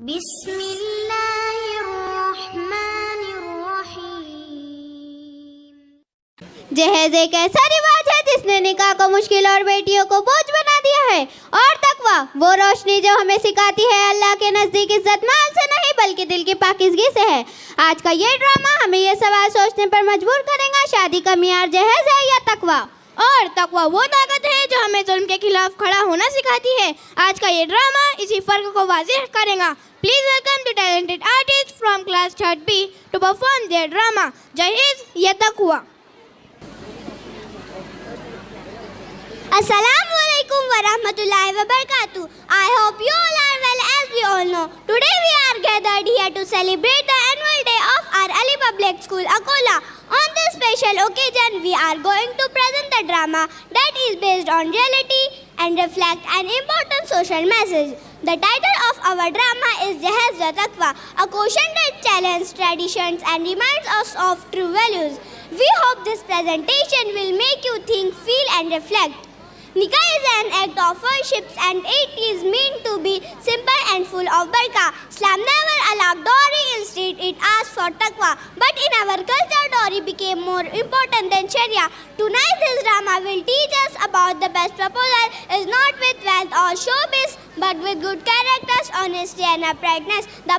बिस्मिल्लाहिर्रहमानिर्रहीम। जहेज एक ऐसा रिवाज है जिसने निकाह को मुश्किल और बेटियों को बोझ बना दिया है। और तकवा वो रोशनी जो हमें सिखाती है अल्लाह के नज़दीक इज्जत माल से नहीं बल्कि दिल की पाकीज़गी से है। आज का ये ड्रामा हमें ये सवाल सोचने पर मजबूर करेगा, शादी का मियार जहेज है या तकवा? और तकवा वो ताकत है जो हमें जुल्म के खिलाफ खड़ा होना सिखाती है। आज का ये ड्रामा इसी फ़र्क को वाज़ेह करेगा। Please welcome the talented artist from class 3rd B to perform their drama जहेज या तकवा। Assalamualaikum warahmatullahi wabarakatuh. I hope you all are well. As we all know, today we are gathered here to celebrate the annual day of our Ali Public School, Akola. On this special occasion, we are going to present the drama that is based on reality and reflect an important social message. The title of our drama is Jahaz wa Taqwa, a question that challenges traditions and reminds us of true values. We hope this presentation will make you think, feel and reflect. Nikah is an act of worship and it is meant to be simple and full of barakah. Islam never allowed dowry, instead it asked for taqwa. But in our culture, dowry became more important than Sharia. Tonight this drama will teach us about the best proposal is not with wealth or showbiz, but with good characters, honesty and uprightness. The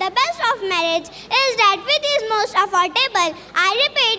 the best of marriage is that which is most affordable. I repeat,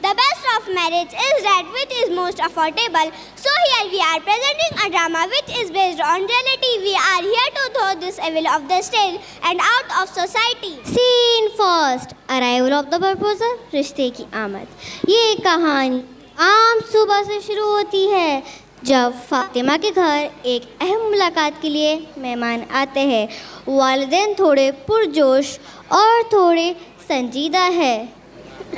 the best of marriage is that which is most affordable. So here we are presenting a drama which is based on reality. We are here to throw this evil of the stage and out of society. Scene first. Arrival of the proposal, रिश्ते की आमद। ये कहानी आम सुबह से शुरू होती है जब फातिमा के घर एक अहम मुलाकात के लिए मेहमान आते हैं। वालिदैन थोड़े पुरजोश और थोड़े संजीदा है।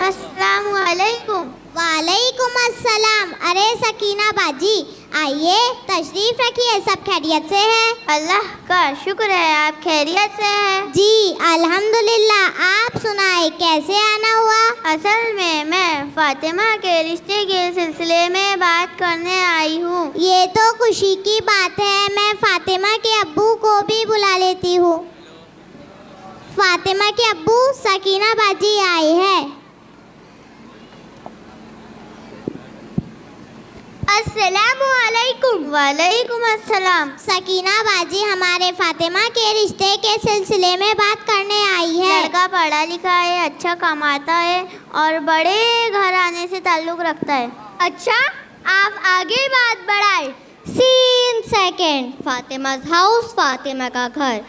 अस्सलामुअलैकुम। वालेकुम अस्सलाम। अरे सकीना बाजी, आइए तशरीफ़ रखिए। सब खैरियत से है? अल्लाह का शुक्र है, आप खैरियत से हैं? जी अल्हम्दुलिल्लाह। आप सुनाए कैसे आना हुआ? असल में मैं फातिमा के रिश्ते के सिलसिले में बात करने आई हूँ। ये तो खुशी की बात है। मैं फातिमा के अब्बू को भी बुला लेती हूँ। फातिमा के अब्बू सकीना बाजी आए हैं। अस्सलामुअलैकुम। वालेकुम अस्सलाम। सकीना बाजी हमारे फातिमा के रिश्ते के सिलसिले में बात करने आई है। लड़का पढ़ा लिखा है, अच्छा कमाता है और बड़े घराने से ताल्लुक़ रखता है। अच्छा, आप आगे बात बढ़ाएं। Scene second. Fatima's house, Fatima का घर।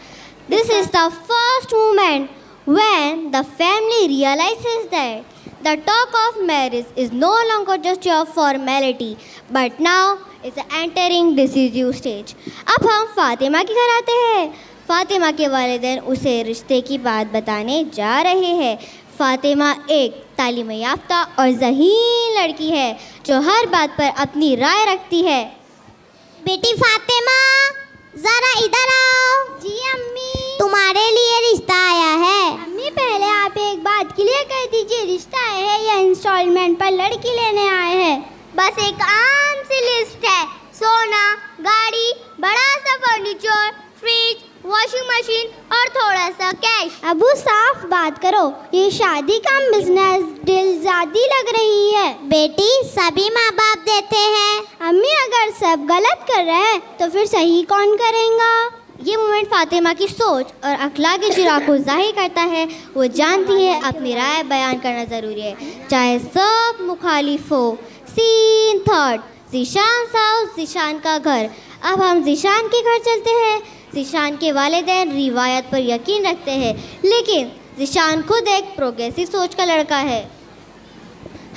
This is the first moment when the family realizes that the talk of marriage is no longer just a formality, but now is entering decisive stage. अब हम फातिमा के घर आते हैं। फातिमा के वालिदैन उसे रिश्ते की बात बताने जा रहे हैं। फातिमा एक तालीम याफ्ता और ज़हीन लड़की है जो हर बात पर अपनी राय रखती है। बेटी फातिमा, ज़रा इधर आओ। जी अम्मी। तुम्हारे लिए रिश्ता आया है। अम्मी पहले आप एक बात क्लियर कर दीजिए, रिश्ता आया है या इंस्टॉलमेंट पर लड़की लेने आए हैं? बस एक आम सी लिस्ट है, सोना, गाड़ी, बड़ा सा फर्नीचर, फ्रिज, वॉशिंग मशीन और थोड़ा सा कैश। अबू साफ बात करो, ये शादी का बिजनेस डील ज़्यादा लग रही है। बेटी सभी माँ बाप देते हैं। अम्मी अगर सब गलत कर रहे हैं तो फिर सही कौन करेगा? ये मोमेंट फातिमा की सोच और अखलाकी शिरा को जाहिर करता है। वो जानती है अपनी राय बयान करना ज़रूरी है, चाहे सब मुखालिफ हो। Scene third. Zeeshan house, Zeeshan का घर। अब हम ज़ीशान के घर चलते हैं। ज़ीशान के वालिदैन रिवायत पर यकीन रखते हैं, लेकिन ज़ीशान खुद एक प्रोग्रेसिव सोच का लड़का है।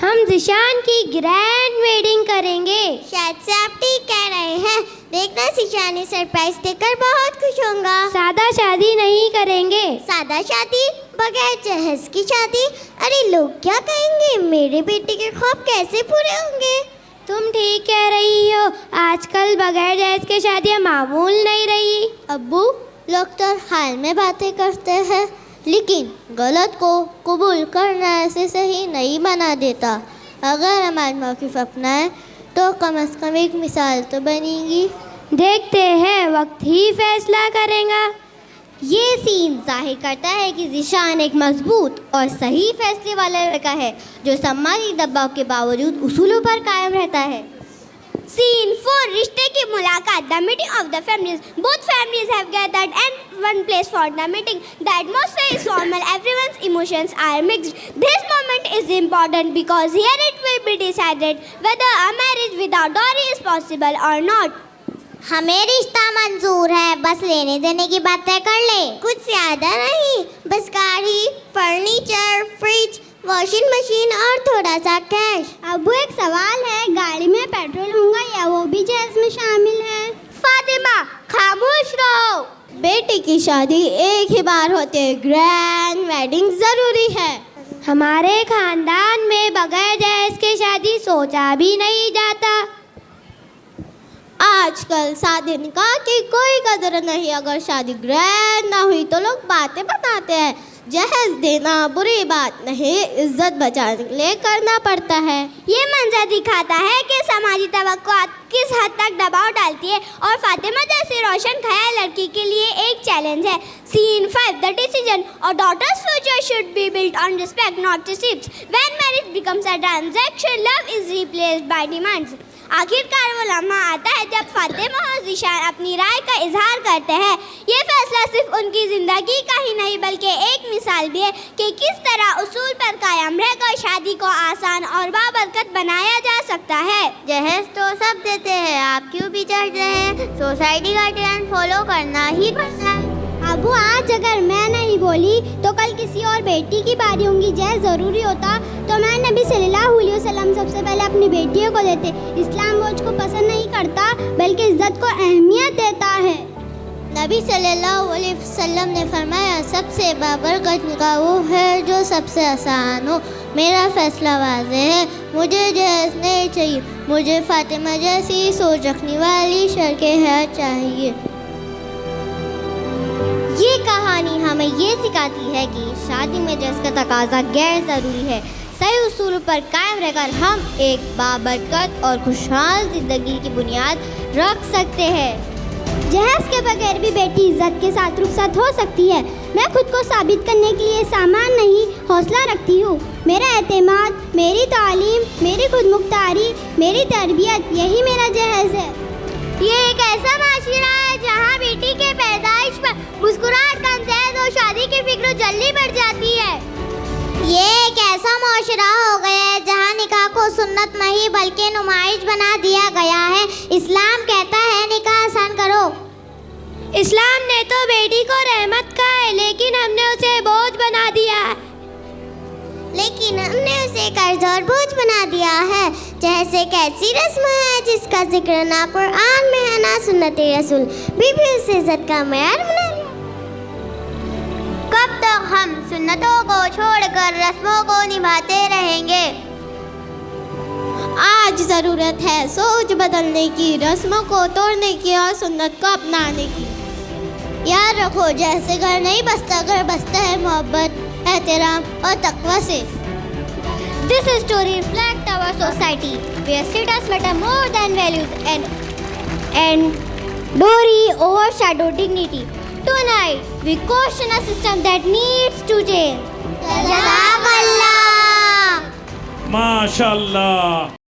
हम ज़ीशान की ग्रैंड वेडिंग करेंगे। शायद से आप ठीक कह रहे हैं। देखना ज़ीशान ने सरप्राइज देकर बहुत खुश होगा। सादा शादी नहीं करेंगे। सादा शादी? बगैर जहेज की शादी? अरे लोग क्या कहेंगे? मेरे बेटे के ख्वाब कैसे पूरे होंगे? तुम ठीक कह रही हो, आजकल बगैर जहेज के शादियाँ मामूल नहीं रही। अब्बू, लोग तो हाल में बातें करते हैं, लेकिन गलत को कबूल करना ऐसे सही नहीं बना देता। अगर हमारा मौक़िफ़ अपनाए तो कम से कम एक मिसाल तो बनेगी। देखते हैं, वक्त ही फैसला करेगा। ये सीन जाहिर करता है कि ज़ीशान एक मजबूत और सही फैसले वाला लड़का है जो समाजी दबाव के बावजूद उसूलों पर कायम रहता है। Scene 4, रिश्ते की मुलाकात, the meeting of the families. Both families have gathered at one place for the meeting. The atmosphere is formal, everyone's emotions are mixed. This moment is important because here it will be decided whether a marriage without dowry is possible or not. हमें रिश्ता मंजूर है, बस लेने देने की बात तय कर ले। कुछ ज़्यादा नहीं, बस गाड़ी, फर्नीचर, फ्रिज, वॉशिंग मशीन और थोड़ा सा कैश। अबू एक सवाल है, गाड़ी में पेट्रोल होगा या वो भी जहेज में शामिल है? फातिमा खामोश रहो। बेटी की शादी एक ही बार होती है, ग्रैंड वेडिंग जरूरी है। हमारे खानदान में बगैर जहेज के शादी सोचा भी नहीं जाता। आजकल शादी निकाह की कोई कदर नहीं, अगर शादी ग्रैंड ना हुई तो लोग बातें बताते हैं। जहेज देना बुरी बात नहीं, इज्जत बचाने के लिए करना पड़ता है। ये मंजर दिखाता है कि समाजी तवक्कुआत किस हद तक दबाव डालती है और फातिमा जैसी रोशन ख्याल लड़की के लिए एक चैलेंज है। Scene 5, the decision. A daughter's future should be built on respect, not receipts. When marriage becomes a transaction, love is replaced by demands. आखिरकार वो लम्हा आता है जब फातिमा और ज़ीशान अपनी राय का इजहार करते हैं। ये फैसला सिर्फ उनकी ज़िंदगी का ही नहीं बल्कि एक मिसाल भी है कि किस तरह उसूल पर कायम रहकर शादी को आसान और बाबरकत बनाया जा सकता है। जहेज तो सब देते हैं, आप क्यों भी चढ़ रहे हैं? सोसाइटी का ट्रेंड फॉलो करना ही पड़ता है। अबू आज अगर मैं नहीं बोली तो कल किसी और बेटी की बारी होंगी। जहेज ज़रूरी होता तो मैं नबी सल्लल्लाहु अलैहि वसल्लम सबसे पहले अपनी बेटियों को देते। इस्लाम बोझ को पसंद नहीं करता बल्कि इज्जत को अहमियत देता है। नबी सल्लल्लाहु अलैहि वसल्लम ने फरमाया, सबसे बाबरकत निकाह वो है जो सबसे आसान हो। मेरा फैसला वाज़ेह है, मुझे जहेज नहीं चाहिए, मुझे फातिमा जैसी सोच रखने वाली शर्के है चाहिए। ये कहानी हमें ये सिखाती है कि शादी में जहेज का तकाजा गैर ज़रूरी है। सही उसूलों पर कायम रहकर हम एक बाबरकत और खुशहाल ज़िंदगी की बुनियाद रख सकते हैं। जहेज के बगैर भी बेटी इज्जत के साथ रुखसत हो सकती है। मैं खुद को साबित करने के लिए सामान नहीं हौसला रखती हूँ। मेरा एतमाद, मेरी तालीम, मेरी खुदमुख्तारी, मेरी तरबियत, यही मेरा जहेज है। ये एक ऐसा माशरा है जहाँ बेटी के पैदाइश पर मुस्कुराहट कम ज़ैद और शादी की फिक्र जल्दी बढ़ जाती है। ये एक ऐसा माशरा हो गया है जहाँ निकाह को सुन्नत नहीं बल्कि नुमाइश बना दिया गया है। इस्लाम कहता है निकाह आसान करो। इस्लाम ने तो बेटी को रहमत कहा है लेकिन हमने उसे बोझ बना दिया है। लेकिन हमने उसे कर्ज और बोझ बना दिया है। जैसे एक ऐसी रस्म है जिसका जिक्र ना कुरान में है ना सुन्नत रसूल, बीबी उसे इज्जत का मेयार बना लिया। कब तक हम सुन्नतों को छोड़कर रस्मों को निभाते रहेंगे? आज ज़रूरत है सोच बदलने की, रस्मों को तोड़ने की और सुन्नत को अपनाने की। याद रखो, जैसे घर नहीं बसता, घर बसता है मोहब्बत, एहतराम और तकवा से। This story reflects our society where status matter more than values and dowry overshadow dignity. Tonight we question a system that needs to change. Jazakallah. माशाल्लाह।